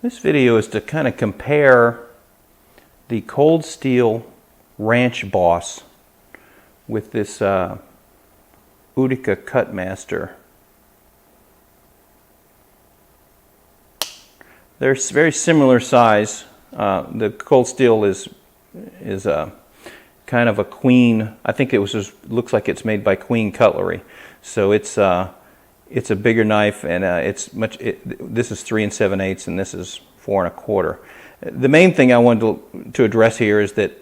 This video is to kind of compare the cold steel Ranch Boss with this Utica KutMaster. They're very similar size. The cold steel is kind of a queen. I think it was just, looks like it's made by Queen Cutlery. So it's a bigger knife, and this is 3 7/8, and this is 4 1/4. The main thing I wanted to address here is that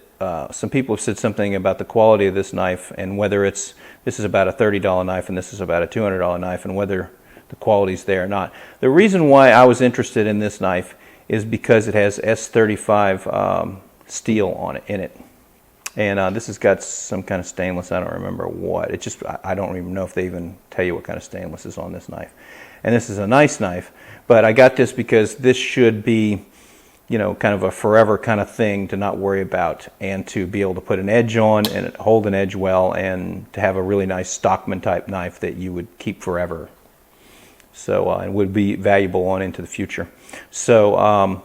some people have said something about the quality of this knife, and whether this is about a $30 knife and this is about a $200 knife, and whether the quality's there or not. The reason why I was interested in this knife is because it has S35 steel in it. And this has got some kind of stainless. I don't remember what. It just, I don't even know if they even tell you what kind of stainless is on this knife. And this is a nice knife, but I got this because this should be, you know, kind of a forever kind of thing to not worry about, and to be able to put an edge on and hold an edge well, and to have a really nice Stockman type knife that you would keep forever. So it would be valuable on into the future. So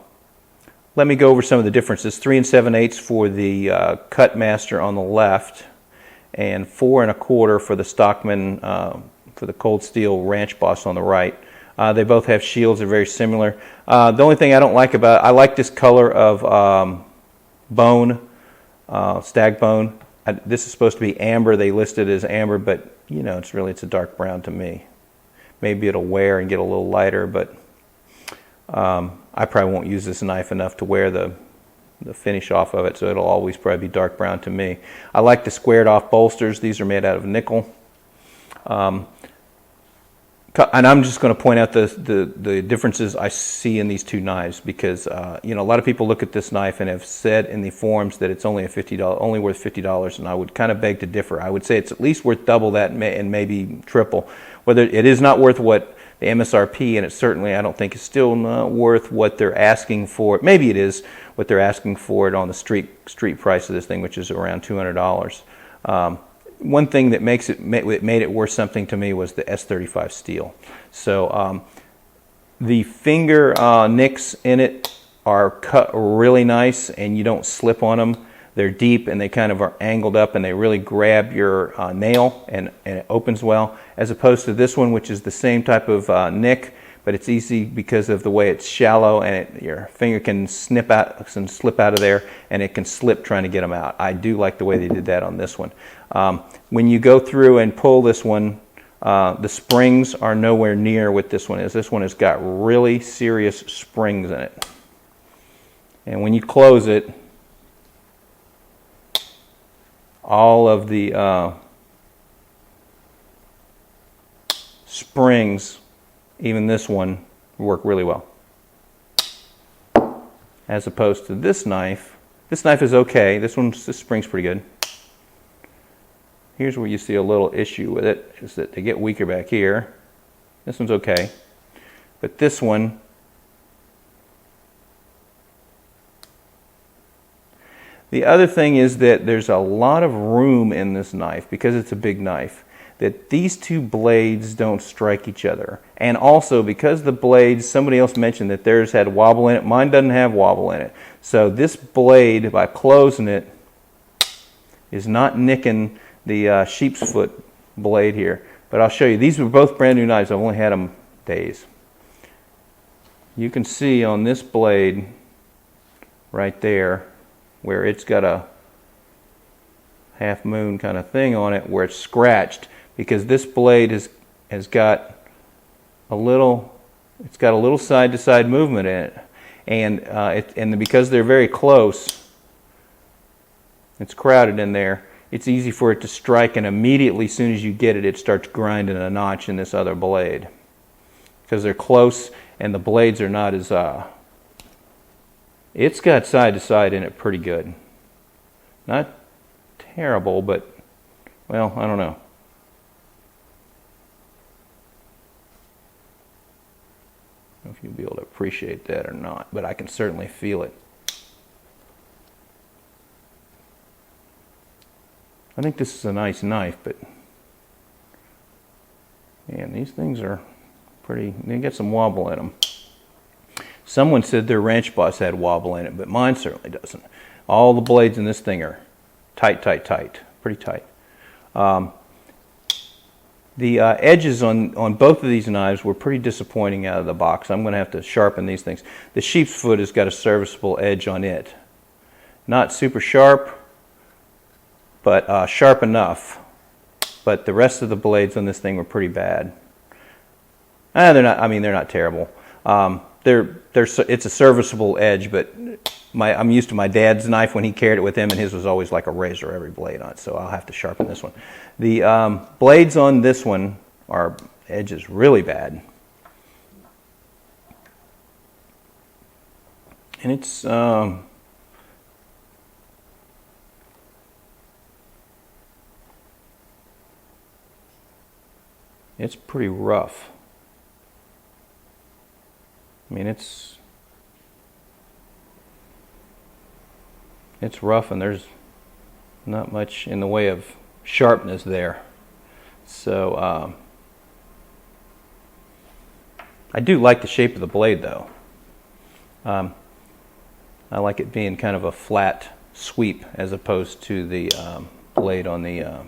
let me go over some of the differences. 3 7/8 for the KutMaster on the left, and 4 1/4 for the Stockman, for the cold steel Ranch Boss on the right. They both have shields. They're very similar. The only thing I don't like about it, I like this color of bone, stag bone. This is supposed to be amber. They listed it as amber, but you know, it's a dark brown to me. Maybe it'll wear and get a little lighter, but I probably won't use this knife enough to wear the finish off of it, so it'll always probably be dark brown to me. I like the squared off bolsters. These are made out of nickel. And I'm just going to point out the differences I see in these two knives, because you know, a lot of people look at this knife and have said in the forums that it's only worth $50, and I would kind of beg to differ. I would say it's at least worth double that, and maybe triple. Whether it is not worth what the MSRP, and it certainly, I don't think, is still not worth what they're asking for it. Maybe it is what they're asking for it on the street price of this thing, which is around $200. One thing that made it worth something to me was the S35 steel. So the finger nicks in it are cut really nice, and you don't slip on them. They're deep, and they kind of are angled up, and they really grab your nail, and it opens well, as opposed to this one, which is the same type of nick, but it's easy because of the way it's shallow, and your finger can slip out of there, and it can slip trying to get them out. I do like the way they did that on this one. When you go through and pull this one, the springs are nowhere near what this one is. This one has got really serious springs in it. And when you close it, all of the springs, even this one, work really well. As opposed to this knife. This knife is okay. This spring's pretty good. Here's where you see a little issue with it, is that they get weaker back here. This one's okay. But this one, the other thing is that there's a lot of room in this knife, because it's a big knife, that these two blades don't strike each other. And also, because the blades, somebody else mentioned that theirs had wobble in it. Mine doesn't have wobble in it. So this blade, by closing it, is not nicking the sheep's foot blade here. But I'll show you. These were both brand new knives. I've only had them days. You can see on this blade right there, where it's got a half moon kind of thing on it, where it's scratched, because this blade has got a little side to side movement in it, and because they're very close, it's crowded in there. It's easy for it to strike, and immediately, as soon as you get it, it starts grinding a notch in this other blade, because they're close and the blades are not as it's got side to side in it pretty good. Not terrible, but, well, I don't know. I don't know if you'll be able to appreciate that or not, but I can certainly feel it. I think this is a nice knife, but man, these things are pretty, they get some wobble in them. Someone said their Ranch Boss had wobble in it, but mine certainly doesn't. All the blades in this thing are tight, tight, tight, pretty tight. The edges on both of these knives were pretty disappointing out of the box. I'm going to have to sharpen these things. The sheep's foot has got a serviceable edge on it. Not super sharp, but sharp enough. But the rest of the blades on this thing were pretty bad. They're not. I mean, they're not terrible. It's a serviceable edge, but I'm used to my dad's knife when he carried it with him, and his was always like a razor every blade on it. So I'll have to sharpen this one. The blades on this one are edges really bad, and it's pretty rough. I mean, it's rough, and there's not much in the way of sharpness there. So I do like the shape of the blade, though. I like it being kind of a flat sweep as opposed to the blade on the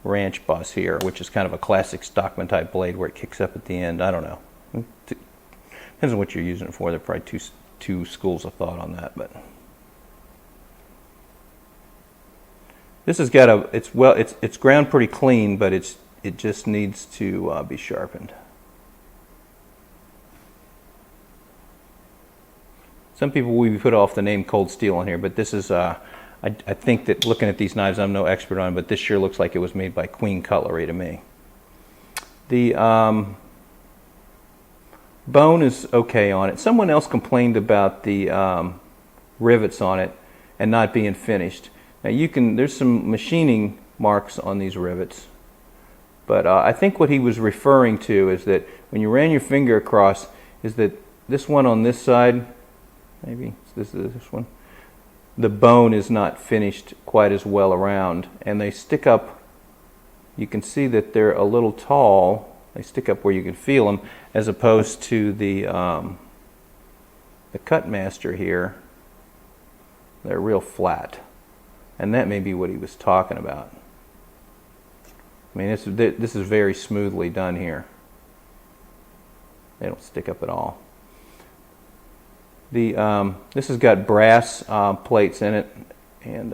Ranch Boss here, which is kind of a classic Stockman type blade where it kicks up at the end. I don't know. Depends on what you're using it for. There are probably two schools of thought on that, but this has got it's ground pretty clean, but it just needs to be sharpened. Some people will put off the name cold steel on here, but this is I think that looking at these knives, I'm no expert on, but this sure looks like it was made by Queen Cutlery to me. The bone is okay on it. Someone else complained about the rivets on it and not being finished. Now there's some machining marks on these rivets, but I think what he was referring to is that when you ran your finger across, is that this one on this side, maybe this is this one, the bone is not finished quite as well around, and they stick up. You can see that they're a little tall. They stick up where you can feel them, as opposed to the KutMaster here. They're real flat, and that may be what he was talking about. I mean, this is very smoothly done here. They don't stick up at all. This has got brass plates in it, and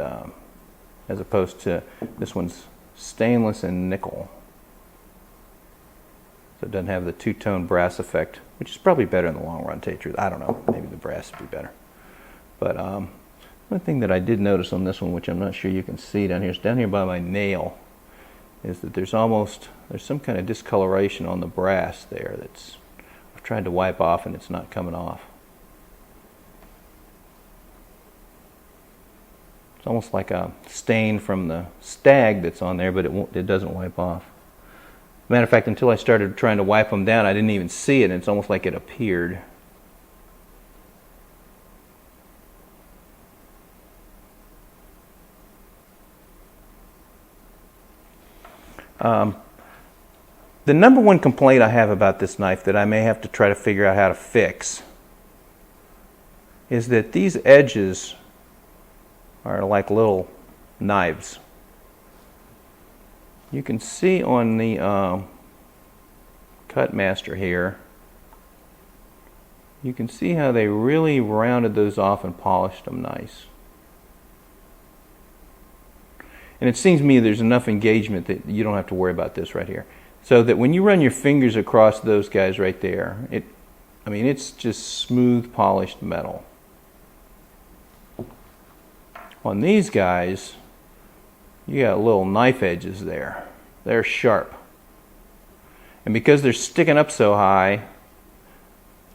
as opposed to this one's stainless and nickel. So it doesn't have the two-tone brass effect, which is probably better in the long run, to tell you the truth. I don't know. Maybe the brass would be better. But one thing that I did notice on this one, which I'm not sure you can see down here, is down here by my nail, is that there's some kind of discoloration on the brass there that's I've tried to wipe off, and it's not coming off. It's almost like a stain from the stag that's on there, but it doesn't wipe off. Matter of fact, until I started trying to wipe them down, I didn't even see it, and it's almost like it appeared. The number one complaint I have about this knife that I may have to try to figure out how to fix is that these edges are like little knives. You can see on the KutMaster here, you can see how they really rounded those off and polished them nice. And it seems to me there's enough engagement that you don't have to worry about this right here. So that when you run your fingers across those guys right there, it's just smooth polished metal. On these guys, you got little knife edges there. They're sharp. And because they're sticking up so high,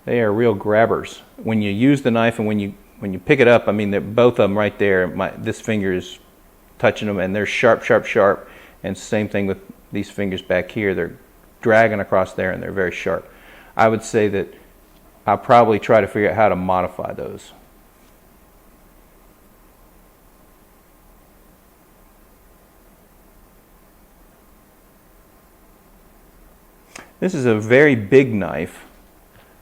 they are real grabbers. When you use the knife and when you pick it up, I mean, they're both of them right there. This finger is touching them, and they're sharp, sharp, sharp. And same thing with these fingers back here. They're dragging across there, and they're very sharp. I would say that I'll probably try to figure out how to modify those. This is a very big knife.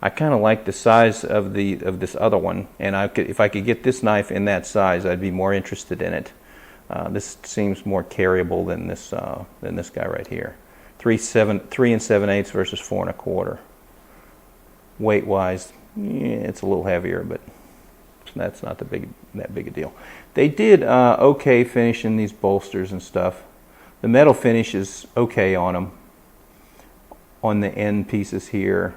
I kind of like the size of this other one, and if I could get this knife in that size, I'd be more interested in it. This seems more carryable than this guy right here. 3 7/8 versus 4 1/4. Weight wise, yeah, it's a little heavier, but that's not that big a deal. They did okay finishing these bolsters and stuff. The metal finish is okay on them. On the end pieces here,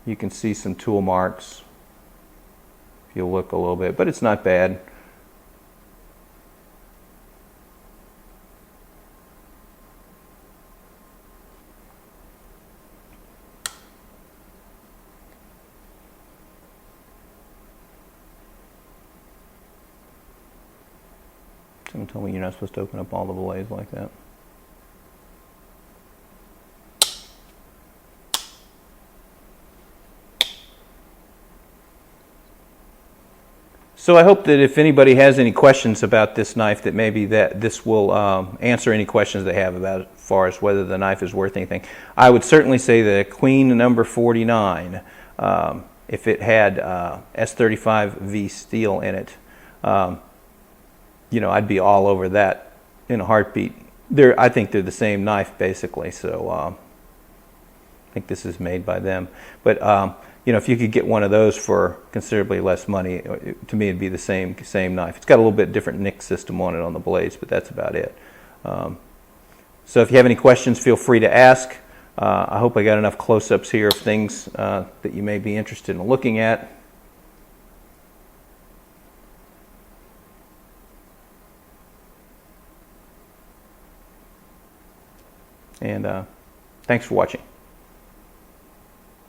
you can see some tool marks if you look a little bit, but it's not bad. Someone told me you're not supposed to open up all the blades like that. So I hope that if anybody has any questions about this knife, that maybe this will answer any questions they have about as far as whether the knife is worth anything. I would certainly say that a Queen number 49, if it had S35V steel in it, you know, I'd be all over that in a heartbeat. I think they're the same knife basically, so I think this is made by them. But you know, if you could get one of those for considerably less money, to me it'd be the same knife. It's got a little bit different nick system on it on the blades, but that's about it. So if you have any questions, feel free to ask. I hope I got enough close-ups here of things that you may be interested in looking at. And thanks for watching.